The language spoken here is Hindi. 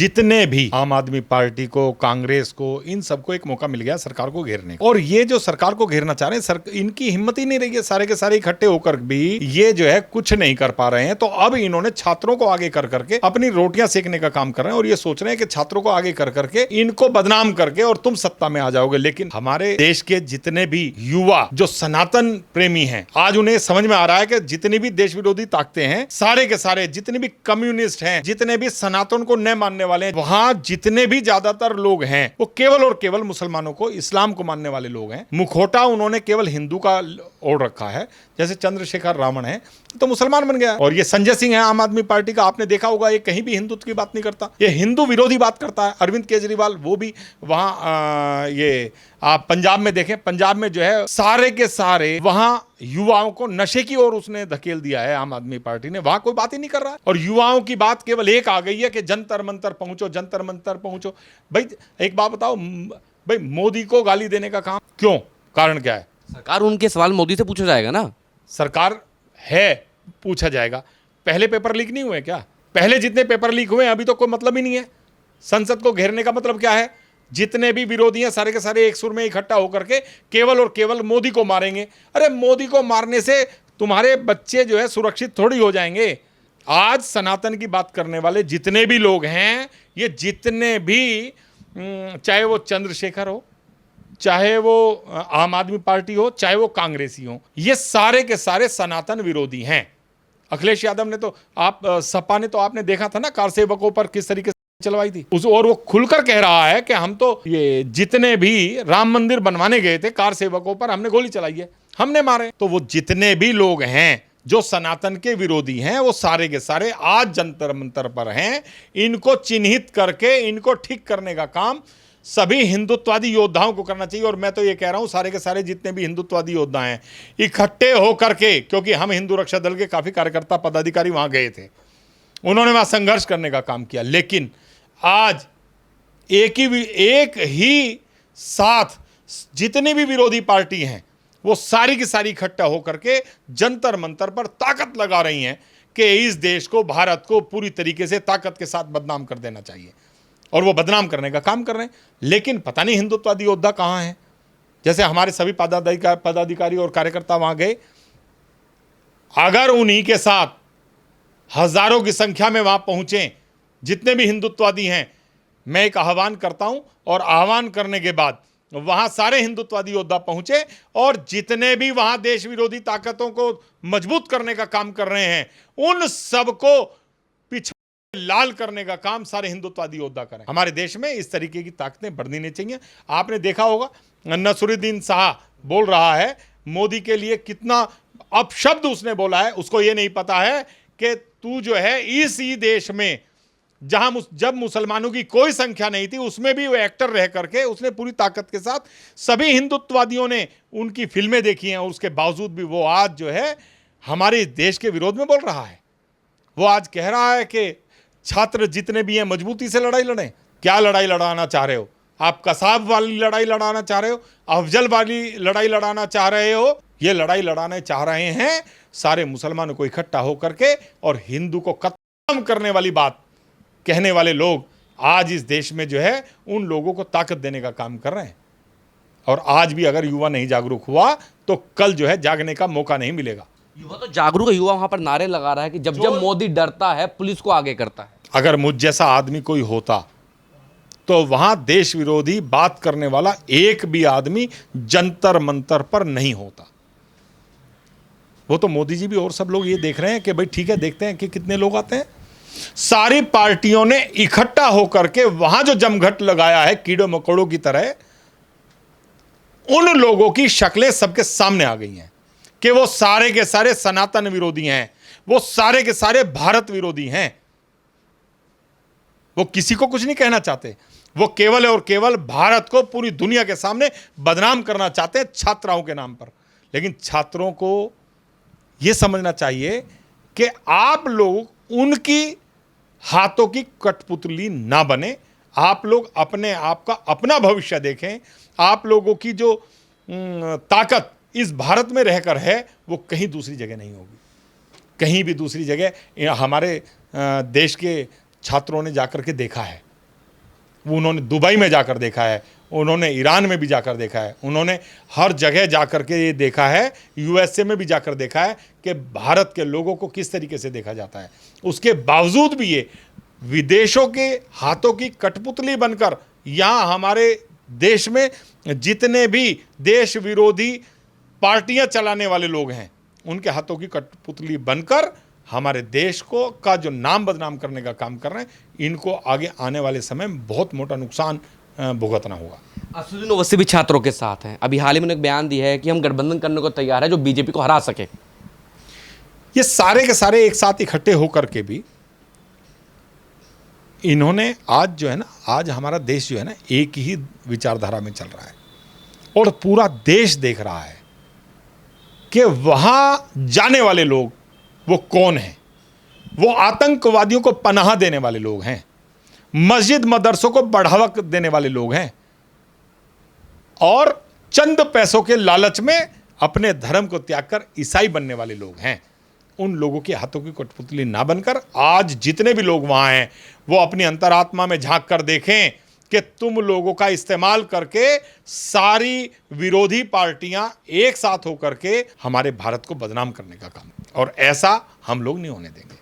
जितने भी आम आदमी पार्टी को, कांग्रेस को, इन सबको एक मौका मिल गया सरकार को घेरने का। और ये जो सरकार को घेरना चाह रहे हैं, इनकी हिम्मत ही नहीं रही है, सारे के सारे इकट्ठे होकर भी ये जो है कुछ नहीं कर पा रहे हैं। तो अब इन्होंने छात्रों को आगे कर करके अपनी रोटियां सेकने का काम कर रहे हैं और ये सोच रहे हैं कि छात्रों को आगे कर करके इनको बदनाम करके और तुम सत्ता में आ जाओगे। लेकिन हमारे देश के जितने भी युवा जो सनातन प्रेमी हैं, आज उन्हें समझ में आ रहा है कि जितनी भी देश विरोधी ताकतें हैं, सारे के सारे जितने भी कम्युनिस्ट हैं, जितने भी सनातन को न मानने वाले हैं, वहां जितने भी ज्यादातर लोग हैं वो केवल और केवल मुसलमानों को, इस्लाम को मानने वाले लोग हैं। मुखौटा उन्होंने केवल हिंदू का ओढ़ रखा है, जैसे चंद्रशेखर रावण है तो मुसलमान बन गया। और ये संजय सिंह है आम आदमी पार्टी का, आपने देखा होगा ये कहीं भी हिंदुत्व की बात नहीं करता, ये हिंदू विरोधी बात करता है। अरविंद केजरीवाल वो भी वहां ये आप पंजाब में देखें, पंजाब में जो है सारे के सारे वहां युवाओं को नशे की ओर उसने धकेल दिया है आम आदमी पार्टी ने, वहां कोई बात ही नहीं कर रहा है। और युवाओं की बात केवल एक आ गई है कि जंतर मंतर पहुंचो, जंतर मंतर पहुंचो। भाई एक बात बताओ, भाई मोदी को गाली देने का काम क्यों, कारण क्या है? सरकार, उनके सवाल मोदी से पूछा जाएगा ना। सरकार है, पूछा जाएगा। पहले पेपर लीक नहीं हुए क्या? पहले जितने पेपर लीक हुए अभी तो कोई मतलब ही नहीं है। संसद को घेरने का मतलब क्या है? जितने भी विरोधी हैं सारे के सारे एक सुर में इकट्ठा होकर के केवल और केवल मोदी को मारेंगे। अरे मोदी को मारने से तुम्हारे बच्चे जो है सुरक्षित थोड़ी हो जाएंगे। आज सनातन की बात करने वाले जितने भी लोग हैं, ये जितने भी चाहे वो चंद्रशेखर हो, चाहे वो आम आदमी पार्टी हो, चाहे वो कांग्रेसी हो, ये सारे के सारे सनातन विरोधी हैं। अखिलेश यादव ने तो सपा ने तो आपने देखा था ना कार सेवकों पर किस तरीके से चलवाई थी उस, और वो खुलकर कह रहा है कि हम तो ये जितने भी राम मंदिर बनवाने गए थे कार सेवकों पर हमने गोली चलाई है, हमने मारे। तो वो जितने भी लोग हैं जो सनातन के विरोधी हैं वो सारे के सारे आज जंतर मंतर पर हैं। इनको चिन्हित करके इनको ठीक करने का काम सभी हिंदुत्ववादी योद्धाओं को करना चाहिए। और मैं तो ये कह रहा हूं सारे के सारे जितने भी हिंदुत्ववादी योद्धा हैं इकट्ठे होकर के, क्योंकि हम हिंदू रक्षा दल के काफी कार्यकर्ता पदाधिकारी वहां गए थे, उन्होंने वहां संघर्ष करने का काम किया। लेकिन आज एक ही साथ जितनी भी विरोधी पार्टी हैं वो सारी की सारी इकट्ठा होकर के जंतर मंतर पर ताकत लगा रही हैं कि इस देश को, भारत को पूरी तरीके से ताकत के साथ बदनाम कर देना चाहिए। और वो बदनाम करने का काम कर रहे हैं। लेकिन पता नहीं हिंदुत्ववादी योद्धा कहाँ हैं। जैसे हमारे सभी पदाधिकारी और कार्यकर्ता वहां गए, अगर उन्हीं के साथ हजारों की संख्या में वहां पहुंचे जितने भी हिंदुत्ववादी हैं, मैं एक आह्वान करता हूं और आह्वान करने के बाद वहां सारे हिंदुत्ववादी योद्धा पहुंचे और जितने भी वहां देश विरोधी ताकतों को मजबूत करने का काम कर रहे हैं उन सबको पीछे लाल करने का काम सारे हिंदुत्ववादी योद्धा करें। हमारे देश में इस तरीके की ताकतें बढ़नी नहीं चाहिए। आपने देखा होगा नसरुद्दीन शाह बोल रहा है मोदी के लिए, कितना अपशब्द उसने बोला है। उसको ये नहीं पता है कि तू जो है इसी देश में जहां जब मुसलमानों की कोई संख्या नहीं थी उसमें भी वो एक्टर रह करके उसने पूरी ताकत के साथ, सभी हिंदुत्ववादियों ने उनकी फिल्में देखी हैं और उसके बावजूद भी वो आज जो है हमारे देश के विरोध में बोल रहा है। वो आज कह रहा है कि छात्र जितने भी हैं मजबूती से लड़ाई लड़ें। क्या लड़ाई लड़ाना चाह रहे हो आप? कसाब वाली लड़ाई लड़ाना चाह रहे हो? अफजल वाली लड़ाई लड़ाना चाह रहे हो? ये लड़ाई लड़ाने चाह रहे हैं सारे मुसलमानों को इकट्ठा होकर के, और हिंदू को खत्म करने वाली बात कहने वाले लोग आज इस देश में जो है उन लोगों को ताकत देने का काम कर रहे हैं। और आज भी अगर युवा नहीं जागरूक हुआ तो कल जो है जागने का मौका नहीं मिलेगा। युवा तो जागरूक है, युवा वहां पर नारे लगा रहा है कि जब मोदी डरता है पुलिस को आगे करता है। अगर मुझ जैसा आदमी कोई होता तो वहां देश विरोधी बात करने वाला एक भी आदमी जंतर मंतर पर नहीं होता। वो तो मोदी जी भी और सब लोग ये देख रहे हैं कि भाई ठीक है, देखते हैं कि कितने लोग आते हैं। सारी पार्टियों ने इकट्ठा होकर के वहां जो जमघट लगाया है कीड़े मकोड़ों की तरह, उन लोगों की शक्लें सबके सामने आ गई हैं कि वो सारे के सारे सनातन विरोधी हैं, वो सारे के सारे भारत विरोधी हैं। वो किसी को कुछ नहीं कहना चाहते, वो केवल और केवल भारत को पूरी दुनिया के सामने बदनाम करना चाहते हैं छात्राओं के नाम पर। लेकिन छात्रों को यह समझना चाहिए कि आप लोग उनकी हाथों की कठपुतली ना बने। आप लोग अपने आप का अपना भविष्य देखें। आप लोगों की जो ताकत इस भारत में रहकर है वो कहीं दूसरी जगह नहीं होगी। कहीं भी दूसरी जगह हमारे देश के छात्रों ने जाकर के देखा है वो उन्होंने दुबई में जाकर देखा है, उन्होंने ईरान में भी जाकर देखा है, उन्होंने हर जगह जाकर के ये देखा है, यूएसए में भी जाकर देखा है कि भारत के लोगों को किस तरीके से देखा जाता है। उसके बावजूद भी ये विदेशों के हाथों की कठपुतली बनकर यहाँ हमारे देश में जितने भी देश विरोधी पार्टियां चलाने वाले लोग हैं, उनके हाथों की कठपुतली बनकर हमारे देश को का जो नाम बदनाम करने का काम कर रहे हैं, इनको आगे आने वाले समय में बहुत मोटा नुकसान भुगतना होगा। असदुद्दीन ओवैसी भी छात्रों के साथ हैं। अभी हाल ही में उन्होंने एक बयान दिया है कि हम गठबंधन करने को तैयार है जो बीजेपी को हरा सके। ये सारे के सारे एक साथ इकट्ठे होकर के भी इन्होंने आज जो है ना, आज हमारा देश जो है ना एक ही विचारधारा में चल रहा है और पूरा देश देख रहा है कि वहां जाने वाले लोग वो कौन हैं। वो आतंकवादियों को पनाह देने वाले लोग हैं, मस्जिद मदरसों को बढ़ावा देने वाले लोग हैं और चंद पैसों के लालच में अपने धर्म को त्याग कर ईसाई बनने वाले लोग हैं। उन लोगों के हाथों की कठपुतली ना बनकर आज जितने भी लोग वहां हैं वो अपनी अंतरात्मा में झांक कर देखें कि तुम लोगों का इस्तेमाल करके सारी विरोधी पार्टियां एक साथ होकर के हमारे भारत को बदनाम करने का काम, और ऐसा हम लोग नहीं होने देंगे।